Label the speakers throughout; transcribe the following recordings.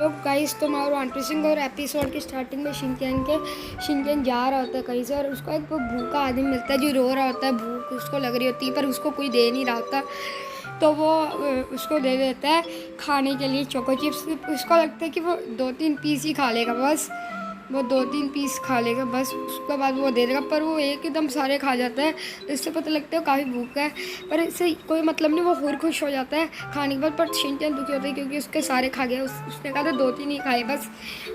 Speaker 1: तो गाइस तो मैं रणवीर सिंह और एपिसोड की स्टार्टिंग में शिनचैन जा रहा होता है कहीं से और उसको एक भूखा आदमी मिलता है जो रो रहा होता है। भूख उसको लग रही होती है पर उसको कोई दे नहीं रहा होता, तो वो उसको दे देता है खाने के लिए चोको चिप्स। उसको लगता है कि वो 2-3 पीस ही खा लेगा, बस वो 2-3 पीस खा लेगा बस, उसके बाद वो दे देगा। पर वो एकदम सारे खा जाता है, इससे पता लगता है काफ़ी भूखा है। पर इससे कोई मतलब नहीं, वो और खुश हो जाता है खाने के बाद। पर शिनचैन दुखी होता है क्योंकि उसके सारे खा गया। उसने कहा था 2-3 ही खाए बस,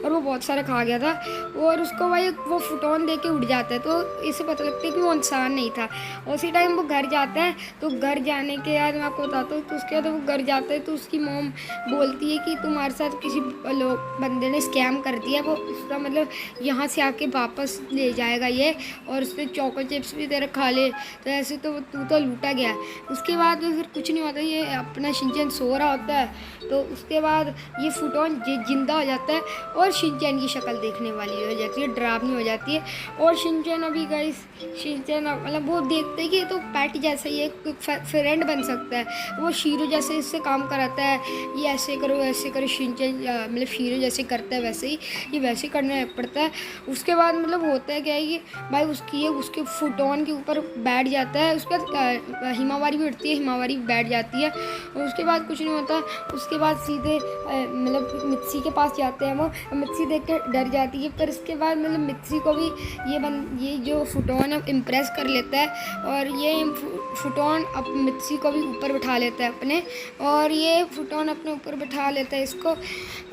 Speaker 1: और वो बहुत सारे खा गया था। और उसको भाई वो फुटोन दे के उड़ जाता है, तो इससे पता लगता है कि वो इंसान नहीं था। उसी टाइम वो घर जाता है, तो घर जाने के बाद मैं आपको बताता हूँ, तो उसके बाद वो घर जाता है तो उसकी मॉम बोलती है कि तुम्हारे साथ किसी लोग बंदे ने स्कैम कर दिया, वो उसका मतलब यहाँ से आके वापस ले जाएगा ये, और उसने चोको चिप्स भी तेरे खा ले, तो ऐसे तो तू तो लूटा गया। उसके बाद फिर कुछ नहीं होता, ये अपना शिनचैन सो रहा होता है, तो उसके बाद ये फुटोन जिंदा हो जाता है और शिनचैन की शक्ल देखने वाली हो जाती है, डरावनी हो जाती है। और शिनचैन अभी गाइस, शिनचैन मतलब वो देखते हैं कि ये तो पैट जैसा ही एक फ्रेंड बन सकता है, वो शीरो जैसे इससे काम कराता है, ये ऐसे करो शिनचैन मतलब शीरो जैसे करता है वैसे ही ये वैसे करना पड़ता है। उसके बाद मतलब होता है क्या है कि भाई उसके फुटोन के ऊपर बैठ जाता है। उसके बाद हिमावारी भी उठती है, हिमावारी भी बैठ जाती है, और उसके बाद कुछ नहीं होता। उसके बाद सीधे मतलब मित्सी के पास जाते हैं वो, मित्सी देख के डर जाती है। पर उसके बाद मतलब मित्सी को भी ये जो फुटोन है इम्प्रेस कर लेता है, और ये फुटोन अब मित्सी को भी ऊपर बिठा लेता है अपने, और ये फुटोन अपने ऊपर बिठा लेता है इसको।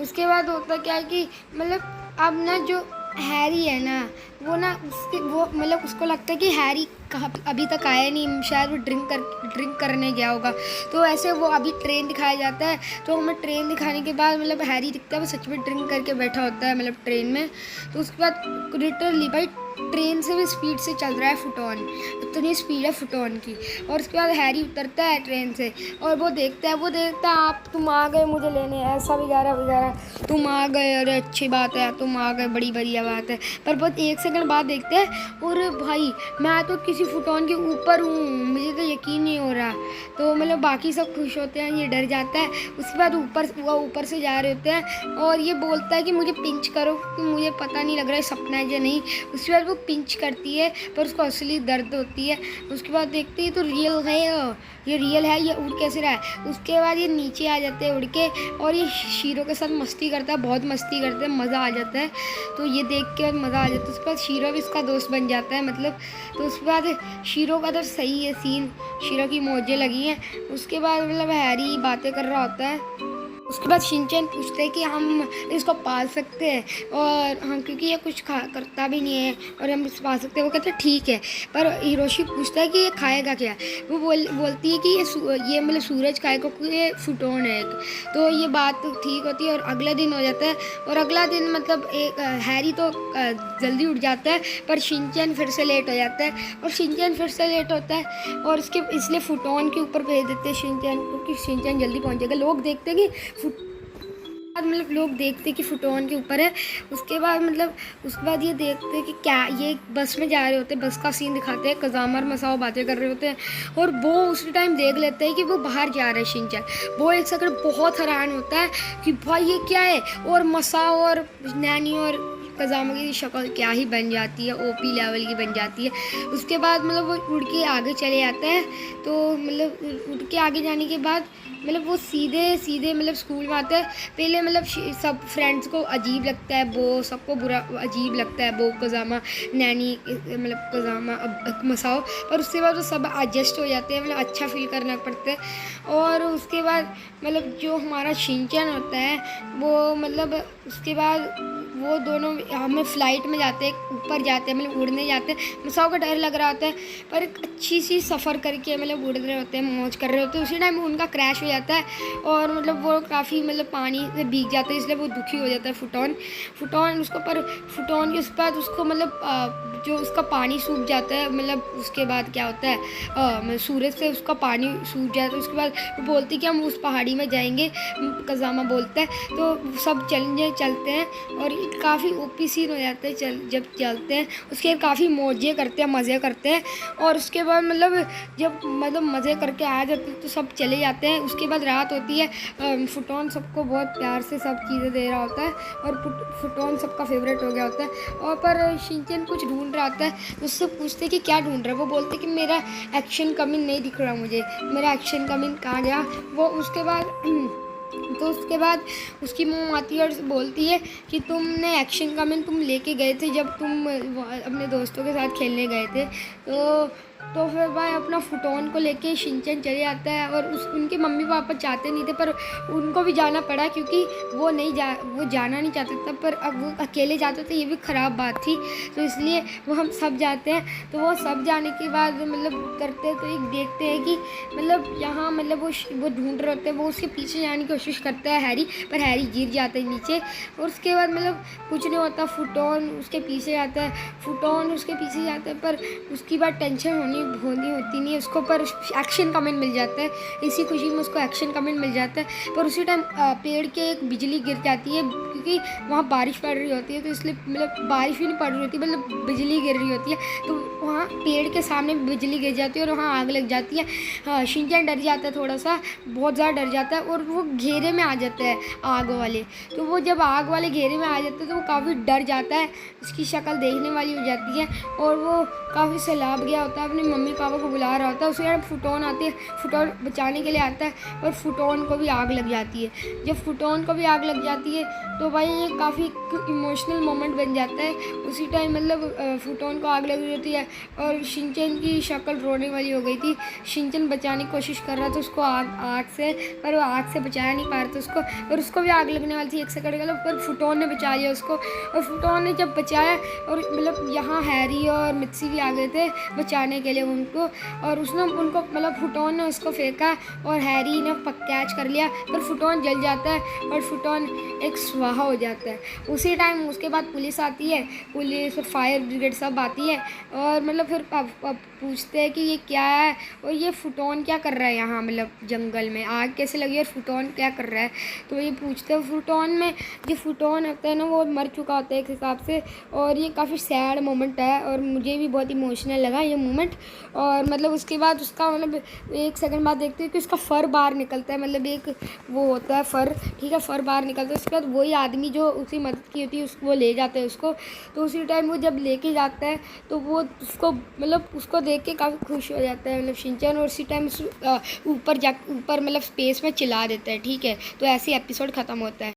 Speaker 1: उसके बाद होता क्या है कि मतलब अब ना जो हैरी है ना, वो ना वो मतलब उसको लगता है कि हैरी कहाँ अभी तक आया नहीं, शायद वो ड्रिंक करने गया होगा। तो ऐसे वो अभी ट्रेन दिखाया जाता है, तो हमें ट्रेन दिखाने के बाद मतलब हैरी दिखता है वो सच में ड्रिंक करके बैठा होता है मतलब ट्रेन में। तो उसके बाद लिटरली भाई ट्रेन से भी स्पीड से चल रहा है फुटोन, इतनी स्पीड है फुटोन की। और उसके बाद हैरी उतरता है ट्रेन से, और वो देखता है आप तुम आ गए मुझे लेने, ऐसा वगैरह तुम आ गए, अरे अच्छी बात है तुम आ गए, बड़ी बढ़िया बात है। पर बहुत 1 सेकंड बाद देखते हैं और भाई मैं तो किसी फुटोन के ऊपर हूँ, मुझे तो यकीन नहीं हो रहा। तो मतलब बाकी सब खुश होते हैं, ये डर जाता है। उसके बाद ऊपर से जा रहे होते हैं, और ये बोलता है कि मुझे पिंच करो कि मुझे पता नहीं लग रहा है सपना है या नहीं। उसके बाद वो पिंच करती है, पर उसको असली दर्द होती है। उसके बाद देखते हैं तो रियल है, ये रियल है, ये उड़ कैसे रहा है। उसके बाद ये नीचे आ जाते हैं उड़ के, और ये शीरो के साथ मस्ती करता है, बहुत मस्ती करते हैं, मज़ा आ जाता है। तो ये देख के मज़ा आ जाता है। उसके बाद शीरो भी इसका दोस्त बन जाता है मतलब। तो उसके बाद शीरो का तो सही है सीन, शीरो की मौजें लगी हैं। उसके बाद मतलब हैरी बातें कर रहा होता है। उसके बाद शिनचैन पूछते हैं कि हम इसको पाल सकते हैं, और हम क्योंकि ये कुछ करता भी नहीं है और हम इसे पाल सकते हैं। वो कहते हैं ठीक है। पर हिरोशी पूछता है कि ये खाएगा क्या। वो बोलती है कि ये मतलब सूरज खाएगा क्योंकि ये फुटोन है एक। तो ये बात तो ठीक होती है, और अगला दिन हो जाता है। और अगला दिन मतलब एक हैरी तो जल्दी उठ जाता है, पर शिनचैन फिर से लेट हो जाता है, और शिनचैन फिर से लेट होता है, और इसलिए फुटोन के ऊपर भेज देते हैं शिनचैन, क्योंकि शिनचैन जल्दी पहुँच जाएगा। लोग देखते हैं कि मतलब लोग देखते कि फुटोन के ऊपर है। उसके बाद ये देखते कि क्या ये बस में जा रहे होते हैं, बस का सीन दिखाते हैं, कज़ामा और मसाओ बातें कर रहे होते हैं, और वो उसी टाइम देख लेते हैं कि वो बाहर जा रहा है शिनचैन। वो एक सेकंड बहुत हैरान होता है कि भाई ये क्या है, और मसाओ और नैनी और कज़ामा की शक्ल क्या ही बन जाती है, ओपी लेवल की बन जाती है। उसके बाद मतलब वो उड़ के आगे चले जाता है। तो मतलब उड़ के आगे जाने के बाद मतलब वो सीधे मतलब स्कूल में आता है। पहले मतलब सब फ्रेंड्स को अजीब लगता है, वो सबको बुरा अजीब लगता है, वो कज़ामा नैनी मतलब कज़ामा मसाओ। पर उसके बाद वो सब एडजस्ट हो जाते हैं, मतलब अच्छा फील करना पड़ता है। और उसके बाद मतलब जो हमारा शिनचैन होता है वो मतलब उसके बाद वो दोनों हमें फ़्लाइट में जाते हैं, ऊपर जाते हैं, मतलब उड़ने जाते हैं। मसाओ को डर लग रहा होता है, पर एक अच्छी सी सफ़र करके मतलब उड़ रहे होते हैं, मौज कर रहे होते हैं। उसी टाइम उनका क्रैश हो जाता है, और मतलब वो काफ़ी मतलब पानी से भीग जाते हैं, इसलिए वो दुखी हो जाता है फुटोन उसको। पर फुटोन के उस बाद उसको मतलब जो उसका पानी सूख जाता है, मतलब उसके बाद क्या होता है सूरज से उसका पानी सूख जाता है। उसके बाद वो बोलती कि हम उस पहाड़ी में जाएंगे, कज़ामा बोलता है। तो सब चलते हैं, और काफ़ी ओपी सीन हो जाता है जब चलते हैं। उसके बाद काफ़ी मौजे करते हैं, मज़े करते हैं। और उसके बाद मतलब जब मतलब मज़े करके आ जाते हैं तो सब चले जाते हैं। उसके बाद रात होती है। फुटोन सबको बहुत प्यार से सब चीज़ें दे रहा होता है और फुटोन सबका फेवरेट हो गया होता है। और पर शिनचैन कुछ ढूंढ रहा होता है तो उससे पूछते कि क्या ढूंढ रहा है। वो बोलते कि मेरा एक्शन कमिंग नहीं दिख रहा मुझे, मेरा एक्शन कमिंग कहाँ गया। वो उसके बाद उसकी मॉम आती है और बोलती है कि तुमने एक्शन कमिंग तुम लेके गए थे जब तुम अपने दोस्तों के साथ खेलने गए थे। तो फिर वह अपना फुटोन को लेके शिनचैन चले जाता है। और उनके मम्मी पापा चाहते नहीं थे पर उनको भी जाना पड़ा क्योंकि वो जाना नहीं चाहते थे। पर अब वो अकेले जाते थे, ये भी ख़राब बात थी, तो इसलिए वो हम सब जाते हैं। तो वो सब जाने के बाद मतलब करते हैं तो एक देखते हैं कि मतलब यहाँ मतलब वो ढूंढ रहे होते हैं। वो उसके पीछे जाने की कोशिश करता है हैरी, पर हैरी गिर जाता है नीचे। और उसके बाद मतलब कुछ नहीं होता, फुटोन उसके पीछे जाता है, पर उसकी बात टेंशन होनी होती नहीं है उसको। पर एक्शन कमेंट मिल जाता है, इसी खुशी में उसको एक्शन कमेंट मिल जाता है। पर उसी टाइम पेड़ के एक बिजली गिर जाती है क्योंकि वहाँ बारिश पड़ रही होती है, तो इसलिए मतलब बारिश भी नहीं पड़ रही होती, मतलब बिजली गिर रही होती है। तो वहाँ पेड़ के सामने बिजली गिर जाती है और वहाँ आग लग जाती है। हाँ, शिनचैन डर जाता है, थोड़ा सा बहुत ज़्यादा डर जाता है और वो घेरे में आ जाता है आग वाले। तो वो जब आग वाले घेरे में आ जाता है तो वो काफ़ी डर जाता है, उसकी शक्ल देखने वाली हो जाती है और वो काफ़ी सैलाब गया होता है, अपने मम्मी पापा को बुला रहा होता है। उसके बाद फुटोन आते हैं, फुटोन बचाने के लिए आता है और फुटोन को भी आग लग जाती है। जब फुटोन को भी आग लग जाती है तो भाई ये काफ़ी इमोशनल मोमेंट बन जाता है। उसी टाइम मतलब फुटोन को आग लग रही होती है और शिनचैन की शक्ल रोने वाली हो गई थी। शिनचैन बचाने की कोशिश कर रहा था उसको आग से, पर वो आग से बचाया नहीं पा रहा था उसको, और उसको भी आग लगने वाली थी 1 सेकंड के लिए, पर फुटोन ने बचा लिया उसको। और फुटोन ने जब बचाया और मतलब यहाँ हैरी और मित्सी भी आ गए थे बचाने के लिए उनको, और उसने उनको मतलब फुटोन ने उसको फेंका और हैरी ने कैच कर लिया, पर फुटोन जल जाता है और फुटोन एक स्वाहा हो जाता है। उसी टाइम उसके बाद पुलिस आती है, पुलिस फायर ब्रिगेड सब आती है और मतलब फिर अब पूछते हैं कि ये क्या है और ये फुटोन क्या कर रहा है यहाँ, मतलब जंगल में आग कैसे लगी और फुटोन क्या कर रहा है। तो ये पूछते हैं फुटोन में, जो फुटोन होता है ना वो मर चुका होता है एक हिसाब से। और ये काफ़ी सैड मोमेंट है और मुझे भी बहुत इमोशनल लगा ये मोमेंट। और मतलब उसके बाद उसका मतलब 1 सेकंड बाद देखते हैं कि उसका फ़र बाहर निकलता है, मतलब एक वो होता है फ़र, ठीक है, फ़र बाहर निकलता है। उसके बाद वही आदमी जो उसकी मदद की होती है उसको वो ले जाते हैं उसको। तो उसी टाइम वो जब लेके जाता है तो वो उसको मतलब उसको देख के काफ़ी खुश हो जाता है मतलब शिनचैन, और उसी टाइम ऊपर मतलब स्पेस में चिल्ला देता है, ठीक है। तो ऐसे एपिसोड ख़त्म होता है।